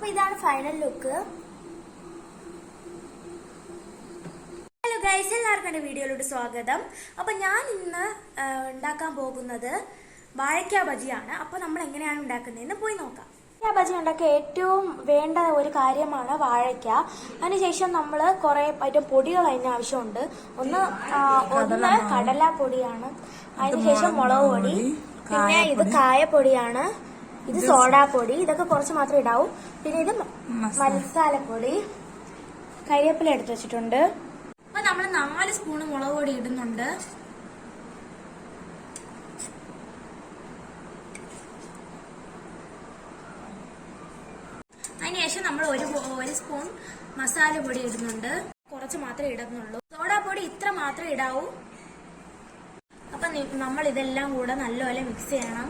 അപ്പൊ ഇതാണ് final look. Hello guys, എല്ലാവർക്കും എൻ്റെ വീഡിയോയിലോട്ട് സ്വാഗതം. അപ്പൊ ഞാൻ ഇന്ന് ഉണ്ടാക്കാൻ പോകുന്നത് വാഴയ്ക്ക ബജിയാണ്. അപ്പൊ നമ്മൾ എങ്ങനെയാണ് ഉണ്ടാക്കുന്നതെന്ന് പോയി നോക്കാം. വാഴയ്ക്ക ബജി ഉണ്ടാക്കാൻ ഏറ്റവും വേണ്ട ഒരു കാര്യമാണ് വാഴയ്ക്ക. അതിനുശേഷം നമ്മൾ കുറെ ഐറ്റം പൊടികൾ അതിന് ആവശ്യമുണ്ട്. ഒന്ന് കടലപ്പൊടിയാണ്, അതിനുശേഷം മുളക് പൊടി, പിന്നെ ഇത് കായപ്പൊടിയാണ്, ഇത് സോഡാപ്പൊടി, ഇതൊക്കെ കുറച്ച് മാത്രമേ ഇടാവൂ. പിന്നെ ഇത് മസാലപ്പൊടി, കരിവേപ്പില എടുത്ത് വെച്ചിട്ടുണ്ട്. അപ്പൊ നമ്മൾ 4 സ്പൂണ് മുളക് പൊടി ഇടുന്നുണ്ട്. അതിനുശേഷം നമ്മൾ ഒരു സ്പൂൺ മസാലപ്പൊടി ഇടുന്നുണ്ട്. കുറച്ച് മാത്രമേ ഇടുന്നുള്ളൂ. സോഡാപ്പൊടി ഇത്ര മാത്രമേ ഇടാവൂ. അപ്പൊ നമ്മൾ ഇതെല്ലാം കൂടെ നല്ലപോലെ മിക്സ് ചെയ്യണം.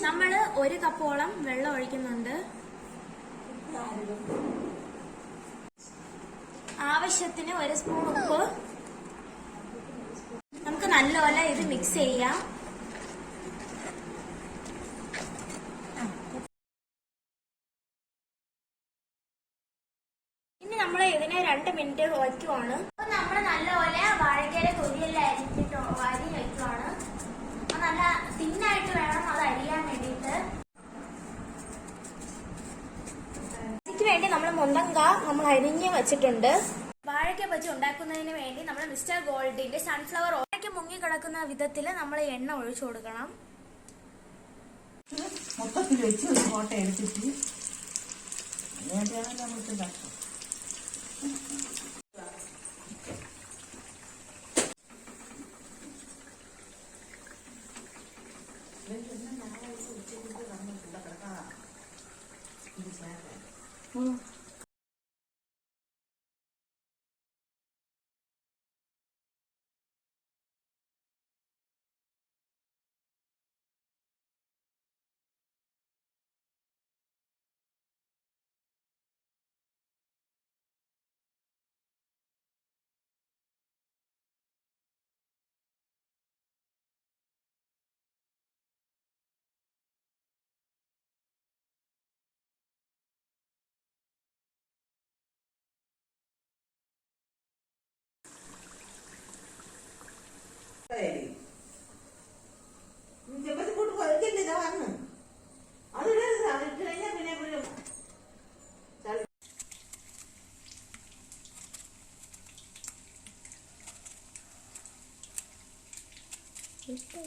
നമ്മൾ 1 കപ്പോളം വെള്ളം ഒഴിക്കുന്നുണ്ട്. ആവശ്യത്തിന് 1 സ്പൂൺ ഉപ്പ്. നമുക്ക് നല്ലപോലെ ഇത് മിക്സ് ചെയ്യാം. ഇനി നമ്മൾ ഇതിനെ 2 മിനിറ്റ് വയ്ക്കുവാണ്. അപ്പൊ നമ്മൾ നല്ലപോലെ വാഴയ്ക്കയിലെ തൊലിയെല്ലാം അരിഞ്ഞ് വയ്ക്കുവാണ്. നല്ല തിന്നായിട്ട് വേണം അത് അരിയാൻ വേണ്ടിയിട്ട്. ഇതിക്ക് വേണ്ടി നമ്മൾ മുണ്ടങ്ക നമ്മൾ അരിഞ്ഞ് വെച്ചിട്ടുണ്ട്. വാഴയ്ക്ക ബജി ഉണ്ടാക്കുന്നതിന് വേണ്ടി നമ്മൾ മിസ്റ്റർ ഗോൾഡിന്റെ സൺഫ്ലവർ ഓയിലൊക്കെ മുങ്ങി കിടക്കുന്ന വിധത്തിൽ നമ്മൾ എണ്ണ ഒഴിച്ചു കൊടുക്കണം. മൊത്തത്തിൽ വെച്ച് ഒരു ഫോട്ടോ എടുത്തിട്ട് ഇഷ്ടം